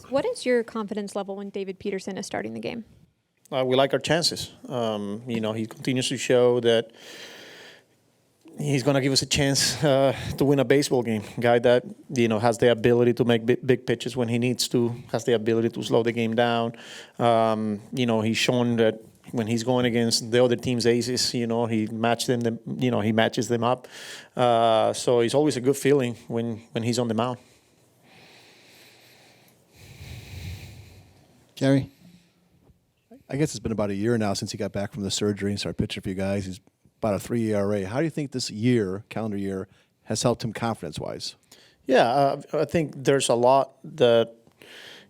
What is your confidence level when David Peterson is starting the game? We like our chances. He continues to show that he's going to give us a chance to win a baseball game. Guy that, has the ability to make big pitches when he needs to, has the ability to slow the game down. He's shown that when he's going against the other team's aces, he matches them up. So it's always a good feeling when he's on the mound. Gary? I guess it's been about a year now since he got back from the surgery and started pitching for you guys. He's about a 3 ERA. How do you think this year, calendar year, has helped him confidence-wise? Yeah, I think there's a lot that,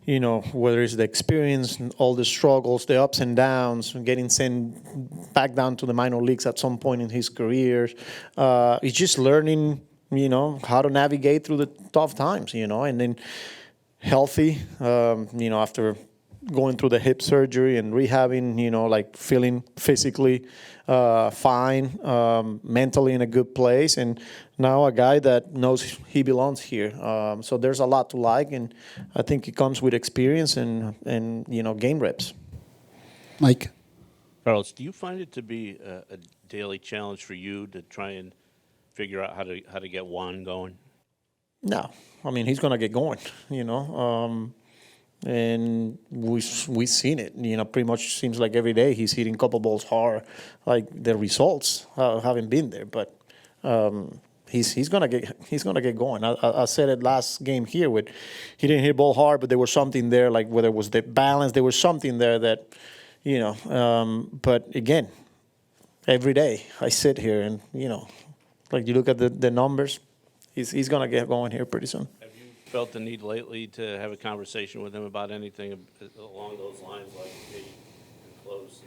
whether it's the experience, all the struggles, the ups and downs, getting sent back down to the minor leagues at some point in his career. He's just learning, how to navigate through the tough times, and then healthy, after going through the hip surgery and rehabbing, feeling physically fine, mentally in a good place, and now a guy that knows he belongs here. So there's a lot to like, and I think it comes with experience and game reps. Mike? Carlos, do you find it to be a daily challenge for you to try and figure out how to get Juan going? No, he's going to get going, and we've seen it. Pretty much seems like every day he's hitting couple balls hard. Like the results haven't been there, but he's gonna get going. I said it last game here with he didn't hit ball hard, but there was something there. Like whether it was the balance, there was something there that But again, every day I sit here and like you look at the numbers, he's gonna get going here pretty soon. Felt the need lately to have a conversation with him about anything along those lines, like maybe close?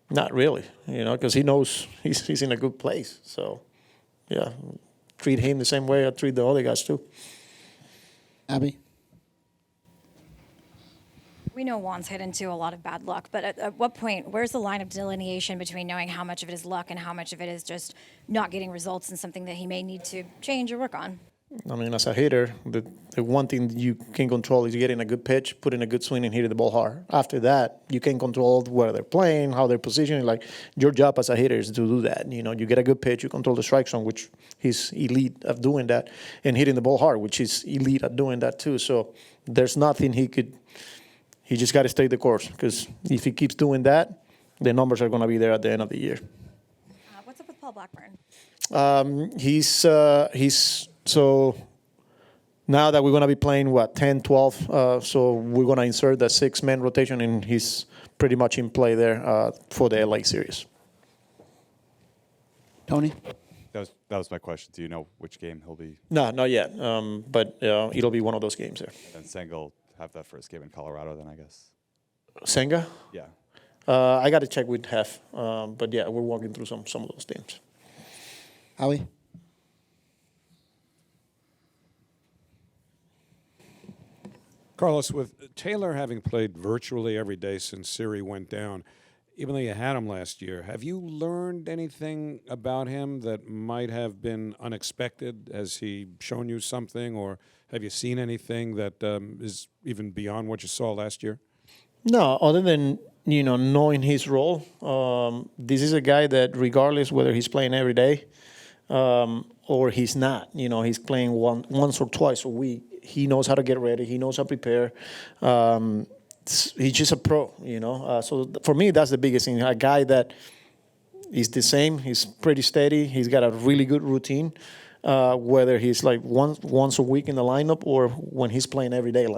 Not really, because he knows he's in a good place. So, yeah, treat him the same way I treat the other guys too. Abby? We know Juan's hit into a lot of bad luck, but at what point, where's the line of delineation between knowing how much of it is luck and how much of it is just not getting results and something that he may need to change or work on? As a hitter, the one thing you can control is getting a good pitch, putting a good swing, and hitting the ball hard. After that, you can control where they're playing, how they're positioning. Like, your job as a hitter is to do that. You get a good pitch, you control the strike zone, which he's elite at doing that, and hitting the ball hard, which is elite at doing that too. So there's nothing he just got to stay the course, because if he keeps doing that, the numbers are going to be there at the end of the year. What's up with Paul Blackburn? So now that we're going to be playing, 10, 12, so we're going to insert the 6-man rotation, and he's pretty much in play there for the LA series. Tony? That was my question. Do you know which game he'll be? No, not yet, but it'll be one of those games there. And Senga will have that first game in Colorado then, I guess. Senga? Yeah. I got to check with Hef, but yeah, we're walking through some of those teams. Howie? Carlos, with Taylor having played virtually every day since Siri went down, even though you had him last year, have you learned anything about him that might have been unexpected? Has he shown you something, or have you seen anything that is even beyond what you saw last year? No, other than knowing his role, this is a guy that regardless whether he's playing every day or he's not, he's playing once or twice a week. He knows how to get ready. He knows how to prepare. He's just a pro, So for me, that's the biggest thing. A guy that is the same. He's pretty steady. He's got a really good routine, whether he's like once a week in the lineup or when he's playing every day.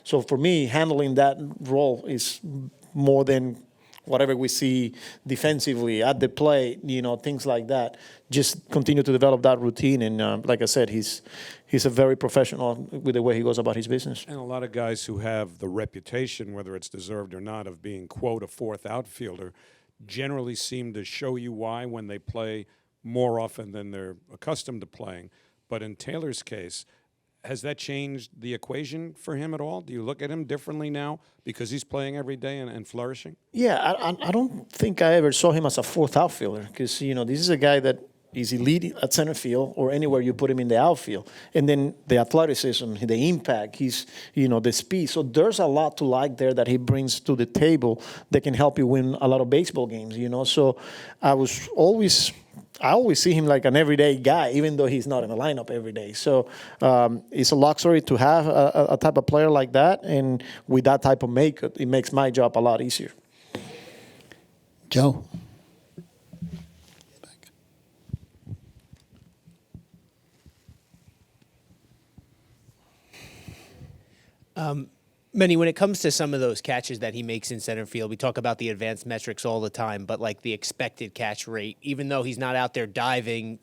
So for me, handling that role is more than whatever we see defensively at the plate, things like that. Just continue to develop that routine. And like I said, he's a very professional with the way he goes about his business. And a lot of guys who have the reputation, whether it's deserved or not, of being, quote, a fourth outfielder, generally seem to show you why when they play more often than they're accustomed to playing. But in Taylor's case, has that changed the equation for him at all? Do you look at him differently now because he's playing every day and flourishing? Yeah, I don't think I ever saw him as a fourth outfielder because, this is a guy that is elite at center field or anywhere you put him in the outfield. And then the athleticism, the impact, the speed. So there's a lot to like there that he brings to the table that can help you win a lot of baseball games, So I always see him like an everyday guy, even though he's not in the lineup every day. So it's a luxury to have a type of player like that. And with that type of makeup, it makes my job a lot easier. Joe. Manny, when it comes to some of those catches that he makes in center field, we talk about the advanced metrics all the time, but like the expected catch rate, even though he's not out there diving,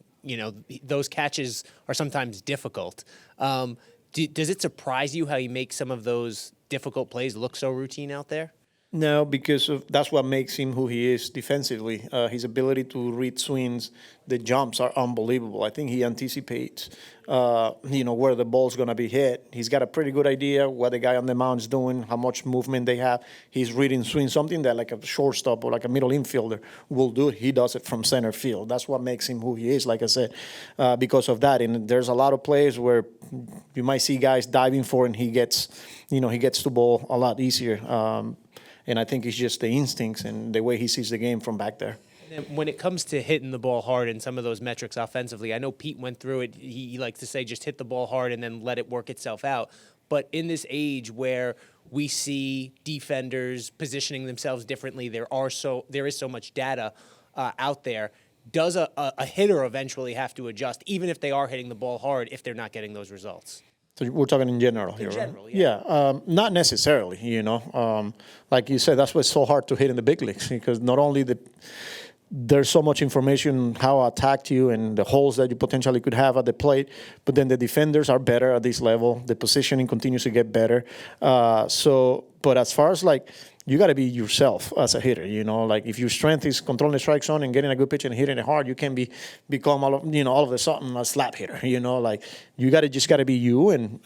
those catches are sometimes difficult. Does it surprise you how he makes some of those difficult plays look so routine out there? No, because that's what makes him who he is defensively. His ability to read swings, the jumps are unbelievable. I think he anticipates, where the ball's going to be hit. He's got a pretty good idea what the guy on the mound is doing, how much movement they have. He's reading swings, something that like a shortstop or like a middle infielder will do. He does it from center field. That's what makes him who he is, like I said, because of that. And there's a lot of plays where you might see guys diving for it, and he gets to ball a lot easier. And I think it's just the instincts and the way he sees the game from back there. And when it comes to hitting the ball hard and some of those metrics offensively, I know Pete went through it. He likes to say just hit the ball hard and then let it work itself out. But in this age where we see defenders positioning themselves differently, there is so much data out there. Does a hitter eventually have to adjust, even if they are hitting the ball hard, if they're not getting those results? So we're talking in general here, In general, right? yeah. Not necessarily, Like you said, that's why it's so hard to hit in the big leagues, because not only there's so much information how attacked you and the holes that you potentially could have at the plate, but then the defenders are better at this level. The positioning continues to get better. But as far as you got to be yourself as a hitter, Like if your strength is controlling the strike zone and getting a good pitch and hitting it hard, you can become all of a sudden a slap hitter. Like you just got to be you and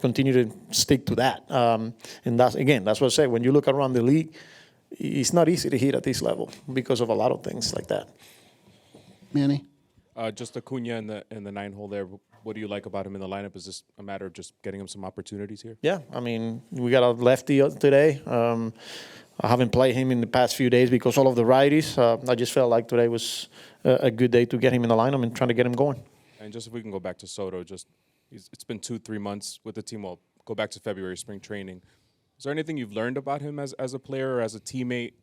continue to stick to that. And that's what I say. When you look around the league, it's not easy to hit at this level because of a lot of things like that. Manny. Just Acuna in the 9-hole there. What do you like about him in the lineup? Is this a matter of just getting him some opportunities here? Yeah, I mean, we got a lefty today. I haven't played him in the past few days because all of the righties. I just felt like today was a good day to get him in the lineup and trying to get him going. And just if we can go back to Soto, it's been 2-3 months with the team. Well, go back to February, spring training. Is there anything you've learned about him as a player or as a teammate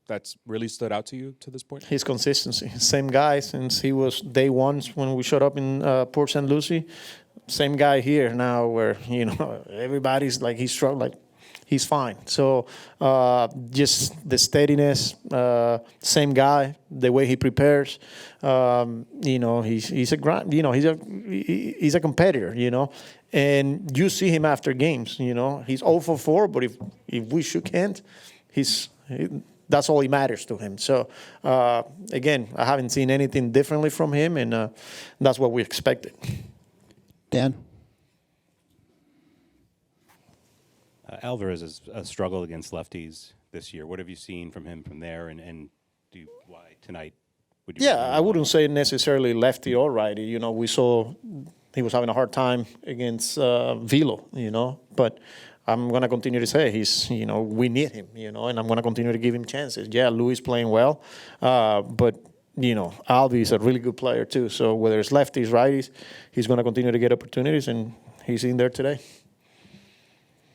that's really stood out to you to this point? His consistency. Same guy since he was day one when we showed up in Port St. Lucie. Same guy here now where, everybody's like he's struggling. Like, he's fine. So just the steadiness, same guy, the way he prepares. He's a grind. He's a competitor. And you see him after games. He's 0 for 4, but if we shook hands, that's all he matters to him. So again, I haven't seen anything differently from him, and that's what we expected. Dan. Alvarez has struggled against lefties this year. What have you seen from him from there, and why tonight? I wouldn't say necessarily lefty or righty. We saw he was having a hard time against Velo, but I'm going to continue to say we need him, and I'm going to continue to give him chances. Yeah, Louis playing well, but, Alvi is a really good player too. So whether it's lefties, righties, he's going to continue to get opportunities, and he's in there today.